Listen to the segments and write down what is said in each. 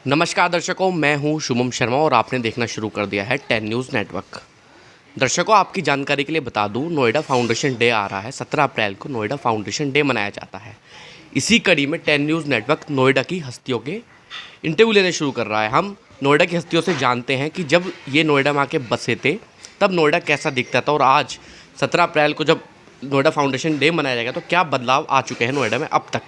नमस्कार दर्शकों, मैं हूं शुभम शर्मा और आपने देखना शुरू कर दिया है 10 न्यूज़ नेटवर्क। दर्शकों, आपकी जानकारी के लिए बता दूं, नोएडा फाउंडेशन डे आ रहा है। 17 अप्रैल को नोएडा फाउंडेशन डे मनाया जाता है। इसी कड़ी में 10 न्यूज़ नेटवर्क नोएडा की हस्तियों के इंटरव्यू लेने शुरू कर रहा है। हम नोएडा की हस्तियों से जानते हैं कि जब ये नोएडा में आके बसे थे तब नोएडा कैसा दिखता था और आज 17 अप्रैल को जब नोएडा फाउंडेशन डे मनाया जाएगा तो क्या बदलाव आ चुके हैं नोएडा में अब तक।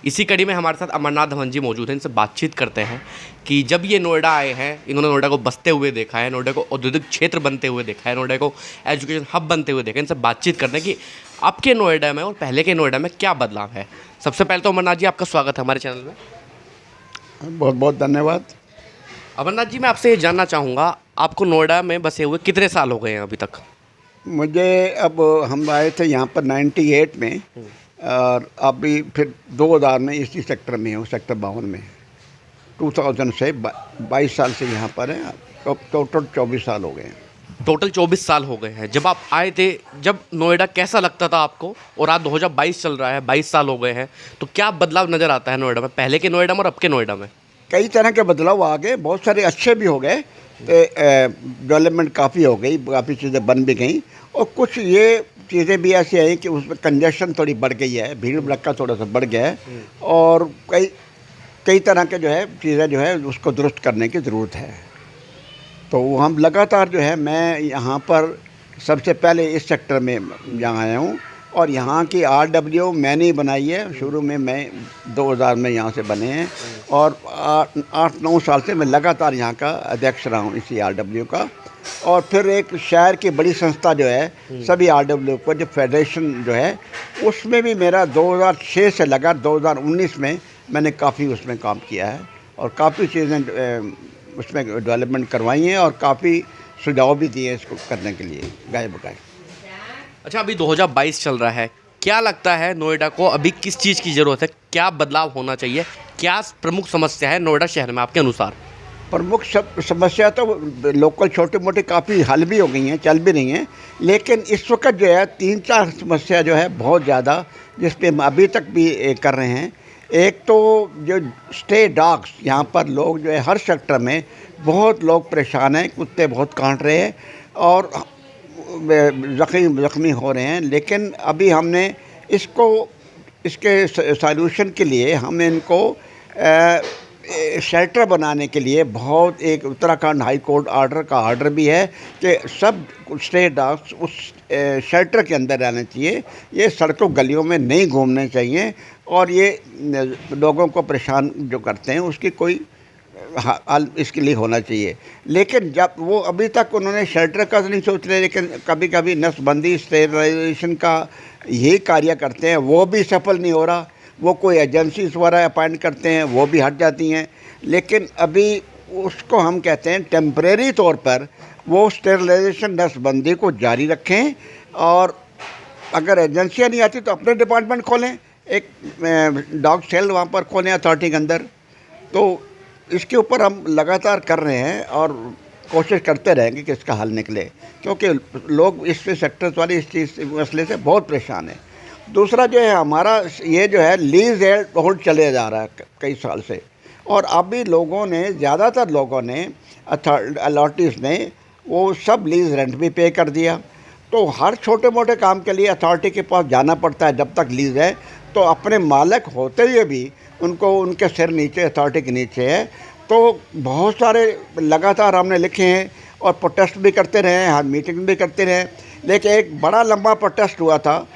इसी कड़ी में हमारे साथ अमरनाथ धवन जी मौजूद हैं। इनसे बातचीत करते हैं कि जब ये नोएडा आए हैं, इन्होंने नोएडा को बसते हुए देखा है, नोएडा को औद्योगिक क्षेत्र बनते हुए देखा है, नोएडा को एजुकेशन हब बनते हुए देखा है। इनसे बातचीत करते हैं कि अब के नोएडा में और पहले के नोएडा में क्या बदलाव है। सबसे पहले तो अमरनाथ जी, आपका स्वागत है हमारे चैनल में। बहुत बहुत धन्यवाद। अमरनाथ जी, मैं आपसे ये जानना चाहूँगा, आपको नोएडा में बसे हुए कितने साल हो गए हैं अभी तक? मुझे अब हम आए थे यहाँ पर 98 में और अभी फिर 2000 में इसी सेक्टर में हूँ, सेक्टर 52 में। 2000 से 22 साल से यहाँ पर है, तो टोटल 24 साल हो गए हैं। टोटल 24 साल हो गए हैं। जब आप आए थे, जब नोएडा कैसा लगता था आपको, और आज 2022 चल रहा है, 22 साल हो गए हैं, तो क्या बदलाव नज़र आता है नोएडा में, पहले के नोएडा में और अब के नोएडा में? कई तरह के बदलाव आ गए, बहुत सारे अच्छे भी हो गए, डेवलपमेंट काफ़ी हो गई, काफ़ी चीज़ें बन भी गई, और कुछ ये चीज़ें भी ऐसी आई कि उसमें कंजेशन थोड़ी बढ़ गई है, भीड़ भड़क्का थोड़ा सा बढ़ गया है, और कई तरह के जो है चीज़ें जो है उसको दुरुस्त करने की ज़रूरत है। तो हम लगातार जो है, मैं यहाँ पर सबसे पहले इस सेक्टर में यहाँ आया हूँ, और यहाँ की RW मैंने ही बनाई है। शुरू में मैं 2000 में यहाँ से बने हैं, और 8-9 साल से मैं लगातार यहाँ का अध्यक्ष रहा हूँ इसी RW का। और फिर एक शहर की बड़ी संस्था जो है सभी RW को, जो फेडरेशन जो है, उसमें भी मेरा 2006 से लगा 2019 में मैंने काफ़ी उसमें काम किया है, और काफ़ी चीज़ें उसमें डेवलपमेंट करवाई हैं, और काफ़ी सुझाव भी दिए इसको करने के लिए गाय बगाए। अच्छा, अभी 2022 चल रहा है, क्या लगता है नोएडा को अभी किस चीज़ की ज़रूरत है, क्या बदलाव होना चाहिए, क्या प्रमुख समस्या है नोएडा शहर में आपके अनुसार? प्रमुख समस्या तो लोकल छोटी मोटी काफ़ी हल भी हो गई हैं, चल भी रही हैं, लेकिन इस वक्त जो है 3-4 समस्या जो है बहुत ज़्यादा, जिस पे हम अभी तक भी कर रहे हैं। एक तो जो स्टे डॉग्स, यहाँ पर लोग जो है हर सेक्टर में बहुत लोग परेशान हैं, कुत्ते बहुत काट रहे हैं और ज़ख्मी हो रहे हैं। लेकिन अभी हमने इसके सॉल्यूशन के लिए हमने इनको शेल्टर बनाने के लिए बहुत, एक उत्तराखंड हाई कोर्ट का ऑर्डर भी है कि सब स्टे डॉग्स उस शेल्टर के अंदर रहना चाहिए, ये सड़कों गलियों में नहीं घूमने चाहिए, और ये लोगों को परेशान जो करते हैं उसकी कोई हल इसके लिए होना चाहिए। लेकिन जब वो अभी तक उन्होंने शेल्टर का तो नहीं सोच रहे, लेकिन कभी कभी नसबंदी, स्टेरिलाइजेशन का यही कार्य करते हैं, वो भी सफल नहीं हो रहा। वो कोई एजेंसी द्वारा अपॉइंट करते हैं, वो भी हट जाती हैं। लेकिन अभी उसको हम कहते हैं टेम्परेरी तौर पर वो स्टेरिलाइजेशन, नसबंदी को जारी रखें, और अगर एजेंसियाँ नहीं आती तो अपने डिपार्टमेंट खोलें, एक डॉग सेल वहाँ पर खोलें अथॉरिटी के अंदर। तो इसके ऊपर हम लगातार कर रहे हैं और कोशिश करते रहेंगे कि इसका हल निकले, क्योंकि लोग इस सेक्टर वाले इस चीज़ मसले से बहुत परेशान हैं। दूसरा जो है, हमारा ये जो है लीज होल्ड चले जा रहा है कई साल से, और अभी लोगों ने, ज़्यादातर लोगों ने, अथॉरिटीज़ ने वो सब लीज रेंट भी पे कर दिया। तो हर छोटे मोटे काम के लिए अथॉरिटी के पास जाना पड़ता है जब तक लीज है, तो अपने मालिक होते हुए भी उनको उनके सिर नीचे, अथॉरिटी के नीचे है। तो बहुत सारे लगातार हमने लिखे हैं और प्रोटेस्ट भी करते रहे हैं, हर मीटिंग भी करते रहे। लेकिन एक बड़ा लंबा प्रोटेस्ट हुआ था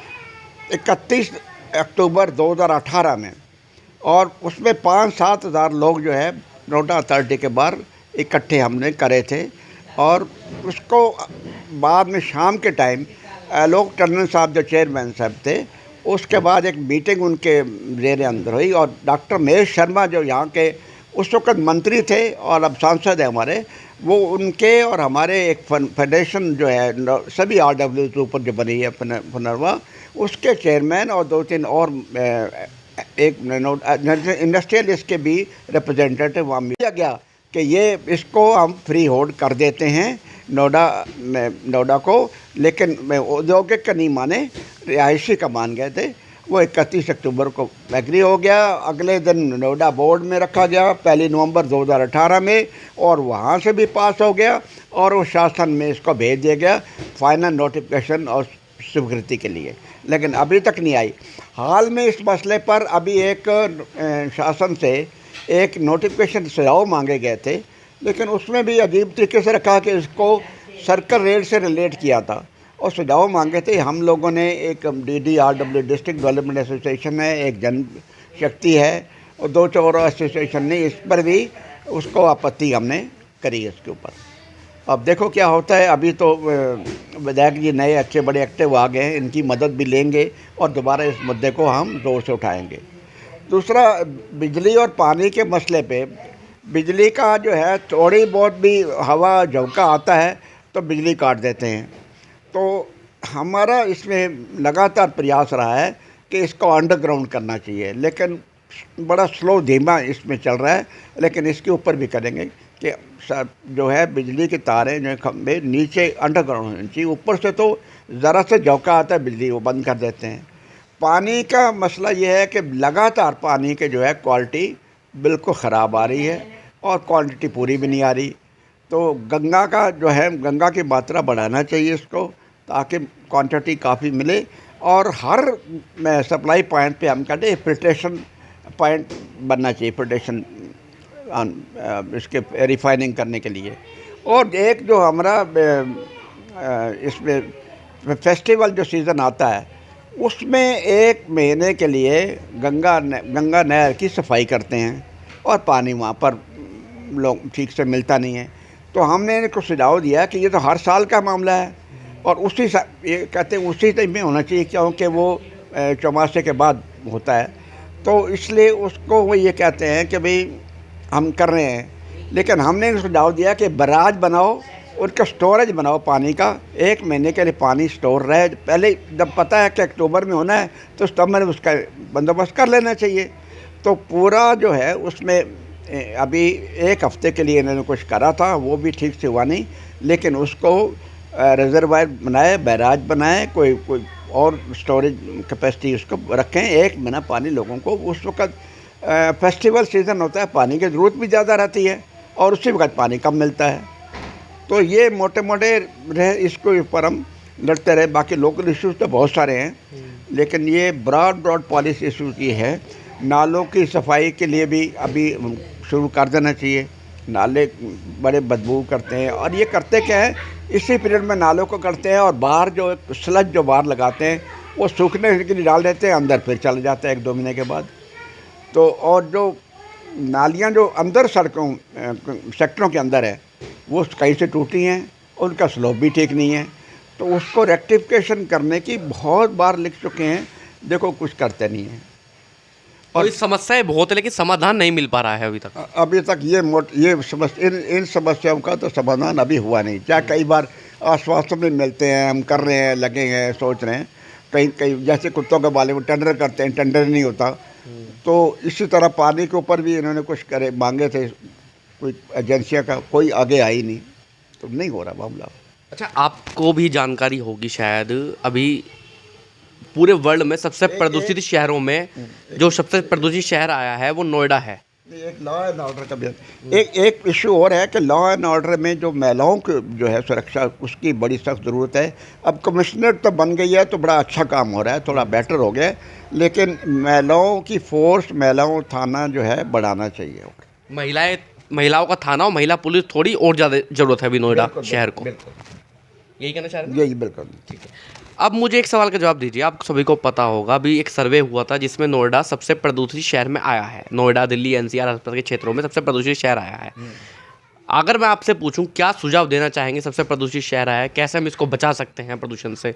31 अक्टूबर 2018 में, और उसमें 5-7 हज़ार लोग जो है नोएडा अथॉरिटी के बाहर इकट्ठे हमने करे थे। और उसको बाद में शाम के टाइम लोक टंडन साहब जो चेयरमैन साहब थे, उसके बाद एक मीटिंग उनके जेर अंदर हुई, और डॉक्टर महेश शर्मा जो यहाँ के उस वक्त मंत्री थे और अब सांसद है हमारे, वो उनके और हमारे एक फेडरेशन जो है सभी RW के ऊपर जो बनी है पुनर्वा, उसके चेयरमैन और 2-3 और एक इंडस्ट्रियलिस्ट के भी रिप्रेजेंटेटिव वहाँ मिला गया कि ये इसको हम फ्री होल्ड कर देते हैं नोएडा को। लेकिन औद्योगिक का नहीं माने, रिहायशी का मान गए थे, वो 31 अक्टूबर को एग्री हो गया। अगले दिन नोएडा बोर्ड में रखा गया 1 नवंबर 2018 में, और वहाँ से भी पास हो गया और वो शासन में इसको भेज दिया गया फाइनल नोटिफिकेशन और स्वीकृति के लिए, लेकिन अभी तक नहीं आई। हाल में इस मसले पर अभी एक शासन से एक नोटिफिकेशन सुझाव मांगे गए थे, लेकिन उसमें भी अजीब तरीके से रखा कि इसको सर्कल रेट से रिलेट किया था और सुझाव मांगे थे। हम लोगों ने एक DDRW डिस्ट्रिक्ट डेवलपमेंट एसोसिएशन है, एक जन शक्ति है और 2 चौरा एसोसिएशन ने इस पर भी उसको आपत्ति हमने करी है इसके ऊपर। अब देखो क्या होता है। अभी तो विधायक जी नए अच्छे बड़े एक्टिव आ गए हैं, इनकी मदद भी लेंगे और दोबारा इस मुद्दे को हम ज़ोर से उठाएंगे। दूसरा, बिजली और पानी के मसले पे, बिजली का जो है थोड़ी बहुत भी हवा झोंका आता है तो बिजली काट देते हैं। तो हमारा इसमें लगातार प्रयास रहा है कि इसको अंडरग्राउंड करना चाहिए, लेकिन बड़ा स्लो धीमा इसमें चल रहा है, लेकिन इसके ऊपर भी करेंगे कि जो है बिजली के तारें जो खंभे नीचे अंडरग्राउंड होनी चाहिए। ऊपर से तो ज़रा से झोंका आता है बिजली वो बंद कर देते हैं। पानी का मसला ये है कि लगातार पानी के जो है क्वालिटी बिल्कुल ख़राब आ रही है और क्वांटिटी पूरी भी नहीं आ रही। तो गंगा का जो है, गंगा की मात्रा बढ़ाना चाहिए इसको, ताकि क्वांटिटी काफ़ी मिले और हर सप्लाई पॉइंट पे हम कहते हैं फिल्ट्रेशन पॉइंट बनना चाहिए, फिल्ट्रेशन इसके रिफाइनिंग करने के लिए। और एक जो हमारा इसमें फेस्टिवल जो सीज़न आता है उसमें 1 महीने के लिए गंगा नहर की सफाई करते हैं और पानी वहाँ पर लोग ठीक से मिलता नहीं है। तो हमने इनको सुझाव दिया कि ये तो हर साल का मामला है और ये कहते हैं उसी टाइम में होना चाहिए, क्योंकि वो चौमासे के बाद होता है। तो इसलिए उसको वो ये कहते हैं कि भाई हम कर रहे हैं, लेकिन हमने सुझाव दिया कि बराज बनाओ, उनका स्टोरेज बनाओ पानी का, 1 महीने के लिए पानी स्टोर रहे। पहले जब पता है कि अक्टूबर में होना है तो सितंबर में उसका बंदोबस्त कर लेना चाहिए। तो पूरा जो है उसमें अभी 1 हफ्ते के लिए इन्होंने कुछ करा था, वो भी ठीक से हुआ नहीं, लेकिन उसको रिजर्वायर बनाए, बैराज बनाए, कोई और स्टोरेज कैपेसिटी उसको रखें। 1 महीना पानी लोगों को, उस वक्त फेस्टिवल सीज़न होता है, पानी की ज़रूरत भी ज़्यादा रहती है और उसी वक्त पानी कम मिलता है। तो ये मोटे मोटे रहे, इसको ऊपर हम लड़ते रहे। बाकी लोकल इश्यूज़ तो बहुत सारे हैं, लेकिन ये ब्रॉड पॉलिसी इशूज़ ये है। नालों की सफाई के लिए भी अभी शुरू कर देना चाहिए। नाले बड़े बदबू करते हैं और ये करते क्या है, इसी पीरियड में नालों को करते हैं और बाहर जो स्लज जो बाहर लगाते हैं वो सूखने के लिए डाल देते हैं, अंदर फिर चले जाता है 1-2 महीने के बाद। तो और जो नालियाँ जो अंदर सड़कों सेक्टरों के अंदर है वो कहीं से टूटी हैं, उनका स्लोप भी ठीक नहीं है। तो उसको रेक्टिफिकेशन करने की बहुत बार लिख चुके हैं, देखो कुछ करते नहीं हैं। और इस समस्याएं बहुत है, लेकिन समाधान नहीं मिल पा रहा है अभी तक इन समस्याओं का तो समाधान अभी हुआ नहीं। चाहे कई बार आश्वासन में मिलते हैं, हम कर रहे हैं, लगे हैं, सोच रहे हैं, कहीं जैसे कुत्तों के बाले में टेंडर करते हैं, टेंडर नहीं होता। तो इसी तरह पानी के ऊपर भी इन्होंने कुछ मांगे थे, कोई एजेंसियों का कोई आगे आई नहीं, तो नहीं हो रहा मामला। अच्छा, आपको भी जानकारी होगी शायद, अभी पूरे वर्ल्ड में सबसे प्रदूषित शहरों में जो सबसे प्रदूषित शहर आया है वो नोएडा है। एक लॉ एंड ऑर्डर का भी एक इशू और है कि लॉ एंड ऑर्डर में जो महिलाओं की जो है सुरक्षा, उसकी बड़ी सख्त ज़रूरत है। अब कमिश्नर तो बन गई है तो बड़ा अच्छा काम हो रहा है, थोड़ा बेटर हो गया, लेकिन महिलाओं की फोर्स, महिलाओं थाना जो है बढ़ाना चाहिए। और महिलाओं का थाना और महिला पुलिस थोड़ी और ज़्यादा ज़रूरत है अभी नोएडा शहर को। यही कहना चाह रहे हैं? यही बिल्कुल ठीक है। अब मुझे एक सवाल का जवाब दीजिए। आप सभी को पता होगा, अभी एक सर्वे हुआ था जिसमें नोएडा सबसे प्रदूषित शहर में आया है। नोएडा, दिल्ली, NCR आसपास के क्षेत्रों में सबसे प्रदूषित शहर आया है। अगर मैं आपसे पूछूं, क्या सुझाव देना चाहेंगे? सबसे प्रदूषित शहर आया है, कैसे हम इसको बचा सकते हैं प्रदूषण से?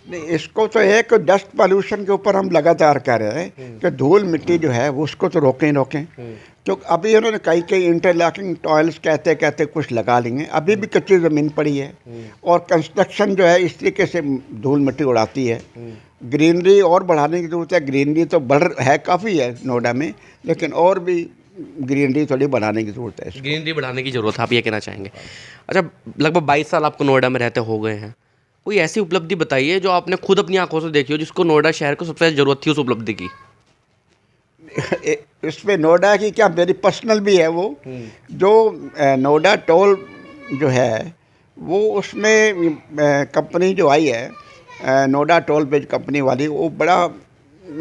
नहीं, इसको तो एक डस्ट पॉल्यूशन के ऊपर हम लगातार कह रहे हैं कि धूल मिट्टी जो है वो उसको तो रोकें। क्योंकि अभी उन्होंने कई इंटरलॉकिंग टॉयल्स कहते कुछ लगा लेंगे, अभी भी कच्ची ज़मीन पड़ी है और कंस्ट्रक्शन जो है इस तरीके से धूल मिट्टी उड़ाती है। ग्रीनरी और बढ़ाने की ज़रूरत है। ग्रीनरी तो काफ़ी है नोएडा में, लेकिन और भी ग्रीनरी थोड़ी बढ़ाने की ज़रूरत है। ग्रीनरी बढ़ाने की ज़रूरत है, आप ये कहना चाहेंगे? अच्छा, लगभग 22 साल आपको नोएडा में रहते हो गए हैं, कोई ऐसी उपलब्धि बताइए जो आपने खुद अपनी आंखों से देखी हो, जिसको नोएडा शहर को सबसे ज़्यादा ज़रूरत थी उस उपलब्धि की। इसमें नोएडा की क्या, मेरी पर्सनल भी है वो, जो नोएडा टोल जो है वो, उसमें कंपनी जो आई है नोएडा टोल बेज कंपनी वाली, वो बड़ा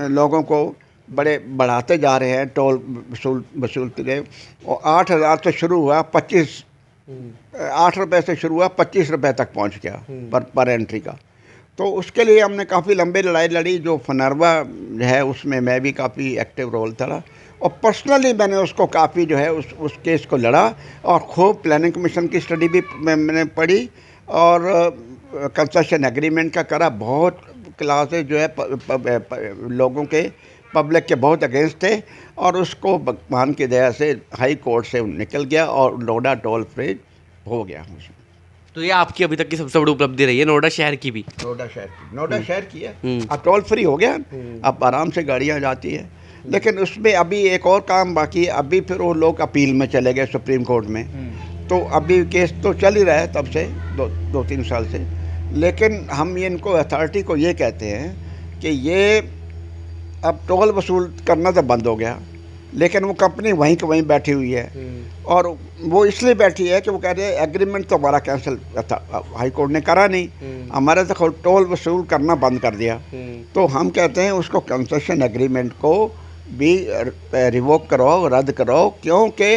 लोगों को बड़े बढ़ाते जा रहे हैं, टोल वसूलते रहे। और 8,000 से शुरू हुआ 25 8 रुपये से शुरू हुआ 25 रुपये तक पहुंच गया पर एंट्री का। तो उसके लिए हमने काफ़ी लंबी लड़ाई लड़ी। जो फनरवा है उसमें मैं भी काफ़ी एक्टिव रोल था, और पर्सनली मैंने उसको काफ़ी जो है उस केस को लड़ा, और खूब प्लानिंग कमीशन की स्टडी भी मैंने पढ़ी, और कंसेशन एग्रीमेंट का करा। बहुत क्लासेस जो है लोगों के, पब्लिक के बहुत अगेंस्ट थे, और उसको भगवान की दया से हाई कोर्ट से निकल गया और नोएडा टोल फ्री हो गया। तो ये आपकी अभी तक की सबसे बड़ी उपलब्धि रही है, नोएडा शहर की भी। नोएडा शहर की है। अब टोल फ्री हो गया, अब आराम से गाड़ियाँ जाती है। लेकिन उसमें अभी एक और काम बाकी है। अभी फिर वो लोग अपील में चले गए सुप्रीम कोर्ट में, तो अभी केस तो चल ही रहा है तब से 2-3 साल से। लेकिन हम इनको अथॉरिटी को ये कहते हैं कि ये अब टोल वसूल करना तो बंद हो गया, लेकिन वो कंपनी वहीं के वहीं बैठी हुई है, और वो इसलिए बैठी है कि वो कह रहे हैं एग्रीमेंट तो हमारा कैंसिल था, हाई कोर्ट ने करा नहीं, हमारे तो टोल वसूल करना बंद कर दिया। तो हम कहते हैं उसको कंसेशन एग्रीमेंट को भी रिवोक कराओ, रद्द कराओ, क्योंकि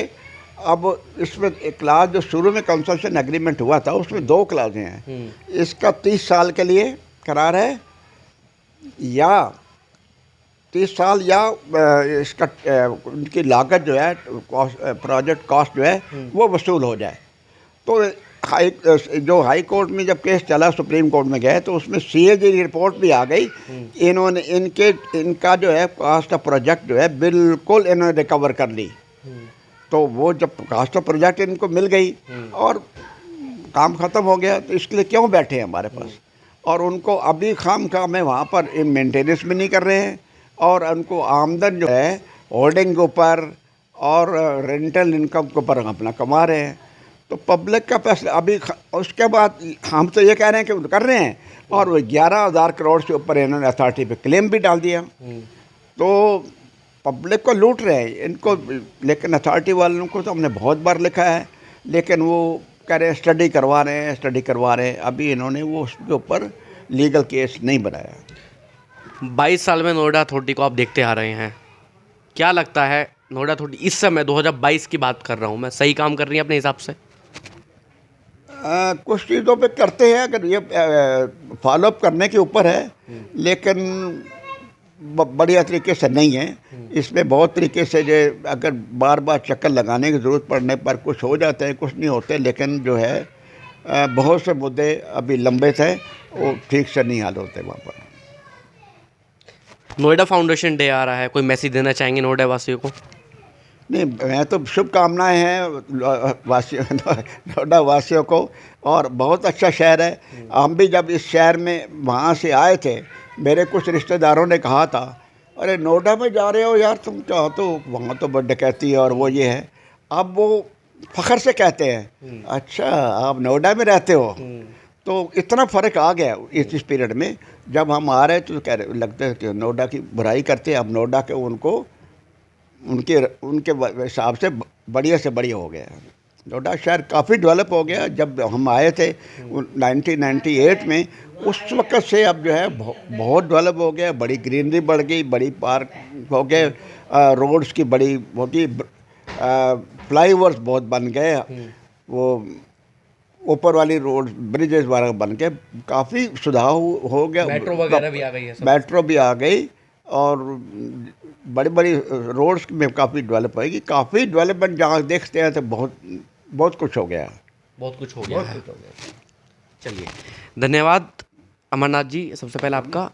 अब इसमें एक क्लास जो शुरू में कंसेशन एग्रीमेंट हुआ था उसमें 2 क्लासें हैं। इसका 30 साल के लिए करार है, या 30 साल, या इसका उनकी लागत जो है, प्रोजेक्ट कॉस्ट जो है वो वसूल हो जाए। तो हाई कोर्ट में जब केस चला, सुप्रीम कोर्ट में गए, तो उसमें CAG रिपोर्ट भी आ गई। इन्होंने इनका जो है कॉस्ट ऑफ प्रोजेक्ट जो है बिल्कुल इन्होंने रिकवर कर ली। तो वो जब कॉस्ट ऑफ प्रोजेक्ट इनको मिल गई और काम ख़त्म हो गया, तो इसके लिए क्यों बैठे हैं हमारे पास। और उनको अभी खाम है वहाँ पर मेंटेनेंस भी नहीं कर रहे हैं, और उनको आमदन जो है होल्डिंग के ऊपर और रेंटल इनकम के ऊपर अपना कमा रहे हैं। तो पब्लिक का पैसा अभी उसके बाद हम तो ये कह रहे हैं कि कर रहे हैं, और वो 11,000 करोड़ से ऊपर इन्होंने अथॉरिटी पे क्लेम भी डाल दिया। तो पब्लिक को लूट रहे हैं इनको। लेकिन अथॉरिटी वालों को तो हमने बहुत बार लिखा है, लेकिन वो कह रहे हैं स्टडी करवा रहे हैं। अभी इन्होंने वो उसके ऊपर लीगल केस नहीं बनाया। 22 साल में नोएडा अथॉरिटी को आप देखते आ रहे हैं, क्या लगता है नोएडा अथॉरिटी इस समय 2022 की बात कर रहा हूँ मैं, सही काम कर रही है अपने हिसाब से? कुछ चीज़ों पे करते हैं, अगर ये फॉलोअप करने के ऊपर है, लेकिन बढ़िया तरीके से नहीं है। इसमें बहुत तरीके से जो अगर बार बार चक्कर लगाने की ज़रूरत पड़ने पर कुछ हो जाते हैं, कुछ नहीं होते। लेकिन जो है बहुत से मुद्दे अभी लंबे थे, वो ठीक से नहीं हल होते वहाँ पर। नोएडा फाउंडेशन डे आ रहा है, कोई मैसेज देना चाहेंगे नोएडा वासियों को? नहीं, मैं तो शुभकामनाएं हैं वासियों, नोएडा वासियों को। और बहुत अच्छा शहर है। हम भी जब इस शहर में वहाँ से आए थे, मेरे कुछ रिश्तेदारों ने कहा था, अरे नोएडा में जा रहे हो यार तुम, क्या तो वहाँ तो बड़ी डकैती है और वो ये है। अब वो फ़ख्र से कहते हैं, अच्छा आप नोएडा में रहते हो। तो इतना फ़र्क आ गया इस पीरियड में। जब हम आ रहे तो कह रहे लगता है कि नोएडा की बुराई करते हैं, अब नोएडा के उनको उनके हिसाब से बढ़िया से बढ़िया हो गया। नोएडा शहर काफ़ी डेवलप हो गया। जब हम आए थे 1998 में, उस वक्त से अब जो है बहुत डेवलप हो गया। बड़ी ग्रीनरी बढ़ गई, बड़ी पार्क हो गए, रोड्स की बड़ी होती, फ्लाईओवर्स बहुत बन गए, वो ऊपर वाली रोड ब्रिजेस वगैरह बन के काफ़ी सुधार हो गया। मेट्रो वगैरह भी आ गई है, मेट्रो भी आ गई, और बड़ी बड़ी रोड्स में काफ़ी डेवलप होगी। काफ़ी डेवलपमेंट जहाँ देखते हैं तो बहुत कुछ हो गया। बहुत कुछ हो गया। चलिए, धन्यवाद अमरनाथ जी, सबसे पहले आपका।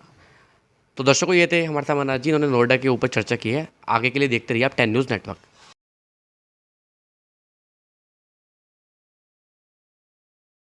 तो दर्शकों, ये थे हमारे साथ अमरनाथ जी, इन्होंने नोएडा के ऊपर चर्चा की है। आगे के लिए देखते रहिए आप 10 न्यूज़ नेटवर्क।